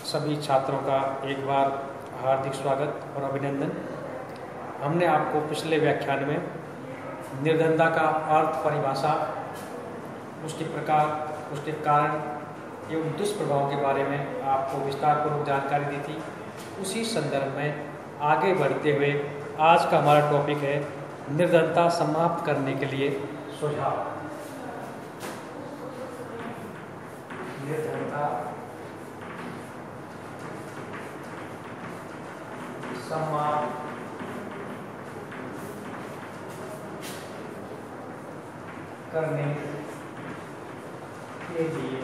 सभी छात्रों का एक बार हार्दिक स्वागत और अभिनंदन। हमने आपको पिछले व्याख्यान में निर्धनता का अर्थ, परिभाषा, उसके प्रकार, उसके कारण एवं दुष्प्रभाव के बारे में आपको विस्तारपूर्वक जानकारी दी थी। उसी संदर्भ में आगे बढ़ते हुए आज का हमारा टॉपिक है निर्धनता समाप्त करने के लिए सुझाव। निर्धनता समाप्त करने के लिए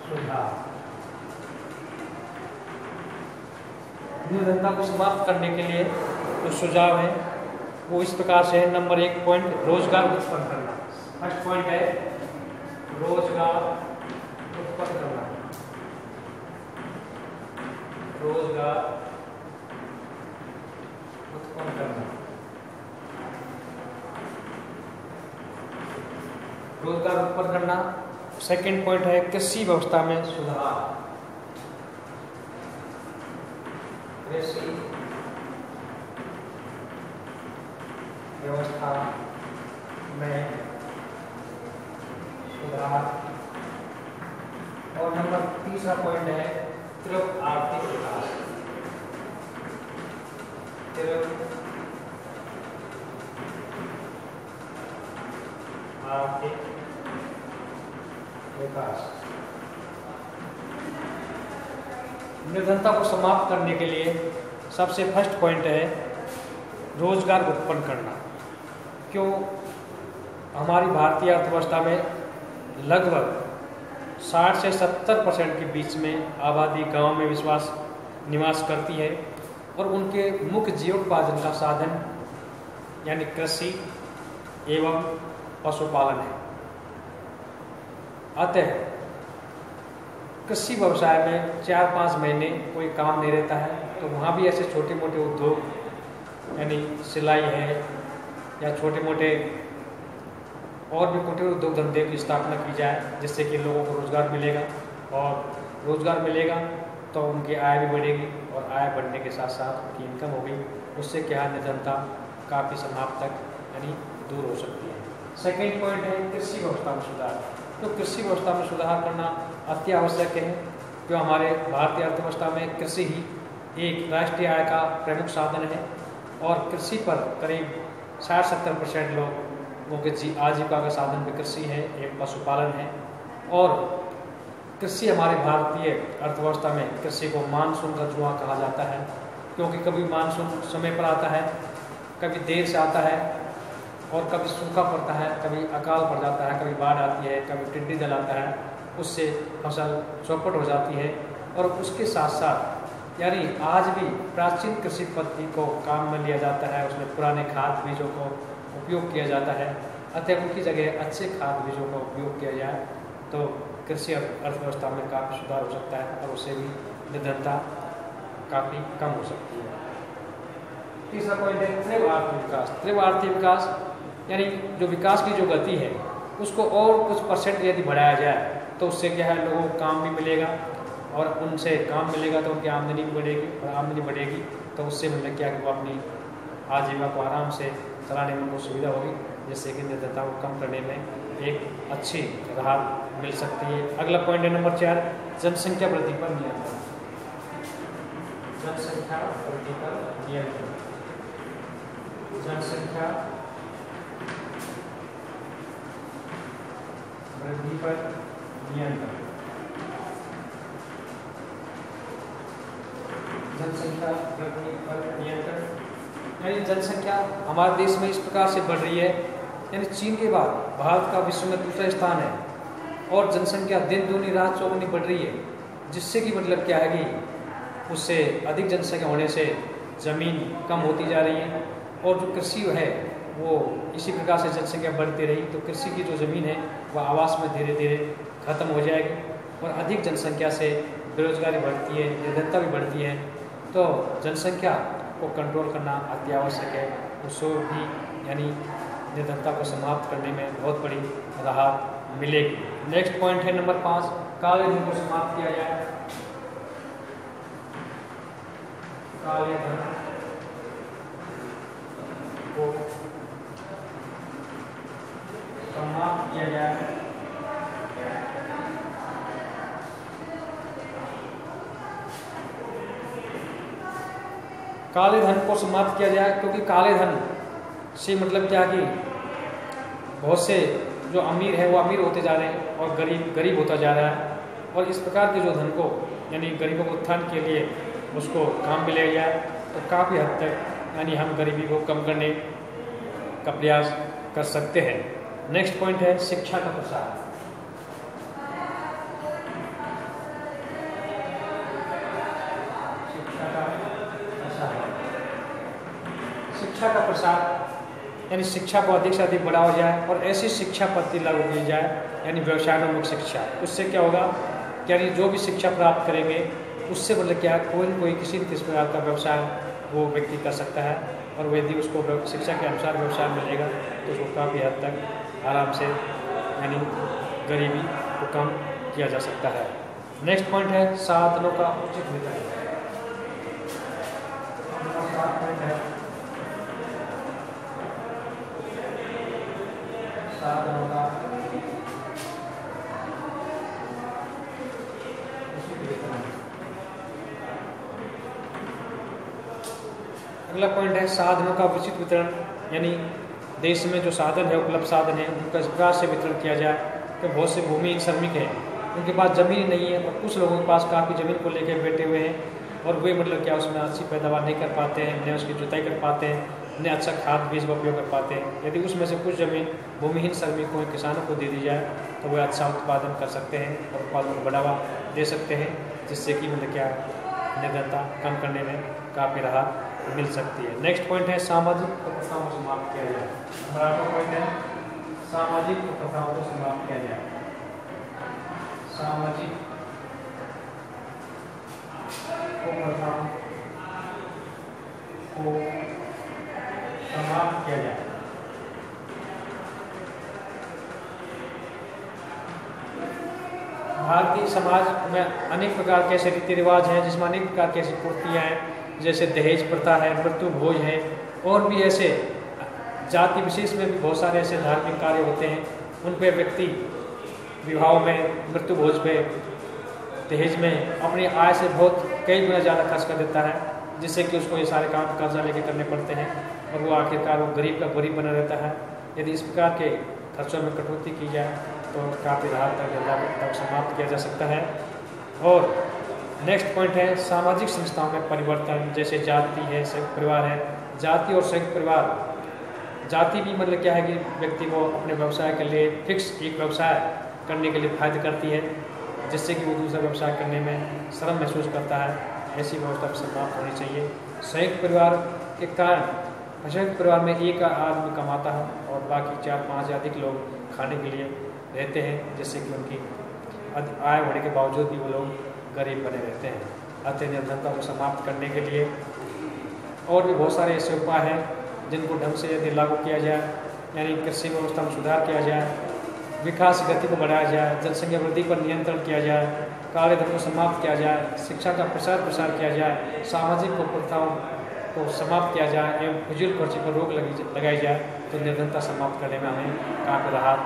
सुझाव। निर्धनता को समाप्त करने के लिए जो सुझाव है वो इस प्रकार से है। नंबर 1 पॉइंट, रोजगार उत्पन्न करना। फर्स्ट पॉइंट है रोजगार उत्पन्न करना। रोजगार उत्पन्न करना। रोजगार उत्पन्न करना। सेकंड पॉइंट है कृषि व्यवस्था में सुधार। कृषि व्यवस्था में सुधार। और नंबर तीसरा पॉइंट है तीव्र आर्थिक विकास। तीव्र आर्थिक विकास। निर्धनता को समाप्त करने के लिए सबसे फर्स्ट पॉइंट है रोजगार उत्पन्न करना। क्यों? हमारी भारतीय अर्थव्यवस्था में लगभग 60 से 70% के बीच में आबादी गांव में निवास करती है और उनके मुख्य जीवनोपार्जन का साधन यानी कृषि एवं पशुपालन है। अतः कृषि व्यवसाय में 4-5 महीने कोई काम नहीं रहता है, तो वहाँ भी ऐसे छोटे मोटे उद्योग यानी सिलाई है या छोटे मोटे और भी कुटीर उद्योग धंधे की स्थापना की जाए, जिससे कि लोगों को रोजगार मिलेगा और रोजगार मिलेगा तो उनकी आय भी बढ़ेगी और आय बढ़ने के साथ साथ उनकी इनकम होगी। उससे क्या निर्धनता काफ़ी समाप्त तक यानी दूर हो सकती है। सेकेंड पॉइंट है कृषि व्यवस्था में सुधार। तो कृषि व्यवस्था में सुधार करना अति आवश्यक है, जो हमारे भारतीय अर्थव्यवस्था में कृषि ही एक राष्ट्रीय आय का प्रमुख साधन है और कृषि पर करीब 60-70% लोगों के आजीविका का भी कृषि है, एक पशुपालन है। और कृषि हमारे भारतीय अर्थव्यवस्था में कृषि को मानसून का जुआ कहा जाता है, क्योंकि कभी मानसून समय पर आता है, कभी देर से आता है और कभी सूखा पड़ता है, कभी अकाल पड़ जाता है, कभी बाढ़ आती है, कभी टिड्डी दल आता है, उससे फसल चौपट हो जाती है। और उसके साथ साथ यानी आज भी प्राचीन कृषि पद्धति को काम में लिया जाता है, उसमें पुराने खाद बीजों को उपयोग किया जाता है। अतः उनकी जगह अच्छे खाद बीजों का उपयोग किया जाए तो कृषि अर्थव्यवस्था में काफ़ी सुधार हो सकता है और उससे भी निर्धनता काफ़ी कम हो सकती है। तीसरा पॉइंट है तीव्र आर्थिक विकास। तीव्र आर्थिक विकास यानी जो विकास की जो गति है उसको और कुछ परसेंट यदि बढ़ाया जाए तो उससे क्या है, लोगों को काम भी मिलेगा और उनसे काम मिलेगा तो उनकी आमदनी भी बढ़ेगी और आमदनी बढ़ेगी तो उससे मतलब क्या कि वो अपनी आजीविका को आराम से चलाने में उनको सुविधा होगी, जिससे कि निर्धनता को कम करने में एक अच्छी राहत मिल सकती है। अगला पॉइंट है नंबर 4, जनसंख्या वृद्धि पर नियंत्रण। जनसंख्या वृद्धि पर नियंत्रण। जनसंख्या वृद्धि पर नियंत्रण। जनसंख्या वृद्धि पर नियंत्रण यानी जनसंख्या हमारे देश में इस प्रकार से बढ़ रही है, यानी चीन के बाद भारत का विश्व में दूसरा स्थान है और जनसंख्या दिन दूनी रात चौगुनी बढ़ रही है, जिससे कि मतलब क्या है कि उससे अधिक जनसंख्या होने से ज़मीन कम होती जा रही है और जो कृषि है वो इसी प्रकार से जनसंख्या बढ़ती रही तो कृषि की जो ज़मीन है वह आवास में धीरे धीरे खत्म हो जाएगी और अधिक जनसंख्या से बेरोजगारी बढ़ती है, निर्धनता भी बढ़ती है। तो जनसंख्या को कंट्रोल करना अति आवश्यक है। उसको भी यानी निर्धनता को समाप्त करने में बहुत बड़ी राहत मिलेगी। नेक्स्ट पॉइंट है नंबर 5, काले धन को समाप्त किया जाए। काले धन को समाप्त किया जाए। काले धन को समाप्त किया जाए, क्योंकि काले धन से मतलब क्या कि बहुत से जो अमीर है वो अमीर होते जा रहे हैं और गरीब गरीब होता जा रहा है, और इस प्रकार के जो धन को यानी गरीबों को उत्थान के लिए उसको काम में ले जाए तो काफ़ी हद तक यानी हम गरीबी को कम करने का प्रयास कर सकते हैं। नेक्स्ट पॉइंट है शिक्षा का प्रसार। शिक्षा का प्रसार यानी शिक्षा को अधिक से अधिक बढ़ावा जाए और ऐसी शिक्षा पद्धति लागू की जाए यानी व्यवसायोन्मुख शिक्षा। उससे क्या होगा, यानी जो भी शिक्षा प्राप्त करेंगे उससे मतलब क्या कोई न कोई किसी न किसी प्रकार का व्यवसाय वो व्यक्ति कर सकता है, और यदि उसको शिक्षा के अनुसार व्यवसाय मिलेगा तो उसको काफ़ी हद तक आराम से यानी गरीबी को कम किया जा सकता है। नेक्स्ट पॉइंट है साधनों का उचित वितरण। साधनों का उचित वितरण। अगला पॉइंट है साधनों का उचित वितरण, यानी देश में जो साधन है उपलब्ध साधन है उनका इस प्रकार से वितरण किया जाए कि बहुत से भूमिहीन श्रमिक हैं, उनके पास ज़मीन नहीं है और कुछ लोगों के पास काफ़ी ज़मीन को लेकर बैठे हुए हैं और वे मतलब क्या उसमें अच्छी पैदावार नहीं कर पाते हैं, न उसकी जुताई कर पाते हैं, न अच्छा खाद बीज का उपयोग कर पाते हैं। यदि उसमें से कुछ ज़मीन भूमिहीन श्रमिकों किसानों को दे दी जाए तो वे अच्छा उत्पादन कर सकते हैं और उत्पादन को बढ़ावा दे सकते हैं, जिससे कि मतलब क्या निर्धनता कम करने में काफ़ी राहत मिल सकती है। नेक्स्ट पॉइंट है सामाजिक कुप्रथाओं को समाप्त किया जाए। हमारा पॉइंट है सामाजिक कुप्रथाओं को समाप्त किया जाए। सामाजिक कुप्रथाओं को समाप्त किया जाए। भारतीय समाज में अनेक प्रकार के ऐसे रीति रिवाज हैं जिसमें अनेक प्रकार की ऐसी कुर्तियाँ हैं, जैसे दहेज प्रथा है, मृत्यु भोज है, और भी ऐसे जाति विशेष में भी बहुत सारे ऐसे धार्मिक कार्य होते हैं। उन पर व्यक्ति विवाहों में, मृत्यु भोज पे, दहेज में अपनी आय से बहुत कई गुना ज़्यादा खर्च कर देता है, जिससे कि उसको ये सारे काम कर्जा लेके करने पड़ते हैं और वो आखिरकार वो गरीब का गरीब बना रहता है। यदि इस प्रकार के खर्चों में कटौती की जाए तो काफ़ी राहत तक समाप्त किया जा सकता है। और नेक्स्ट पॉइंट है सामाजिक संस्थाओं में परिवर्तन, जैसे जाति है, संयुक्त परिवार है। जाति और संयुक्त परिवार, जाति भी मतलब क्या है कि व्यक्ति को अपने व्यवसाय के लिए फिक्स एक व्यवसाय करने के लिए फायदा करती है, जिससे कि वो दूसरा व्यवसाय करने में शर्म महसूस करता है। ऐसी व्यवस्था समाप्त होनी चाहिए। संयुक्त परिवार के कारण संयुक्त परिवार में एक आदमी कमाता है और बाकी 4-5 या अधिक लोग खाने के लिए रहते हैं, जिससे कि उनकी आय बढ़ने के बावजूद भी वो लोग गरीब बने रहते हैं। अतः निर्धनता को समाप्त करने के लिए और भी बहुत सारे ऐसे उपाय हैं जिनको ढंग से यदि लागू किया जाए, यानी कृषि व्यवस्था में सुधार किया जाए, विकास गति को बढ़ाया जाए, जनसंख्या वृद्धि पर नियंत्रण किया जाए, काले धन को समाप्त किया जाए, शिक्षा का प्रसार किया जाए, सामाजिक कुप्रथाओं को समाप्त किया जाए एवं फिजूल खर्ची पर रोक लगाई जाए, तो निर्धनता समाप्त करने में हमें काफ़ी राहत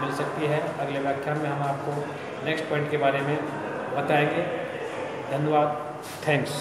मिल सकती है। अगले व्याख्यान में हम आपको नेक्स्ट पॉइंट के बारे में बताएंगे। धन्यवाद, थैंक्स।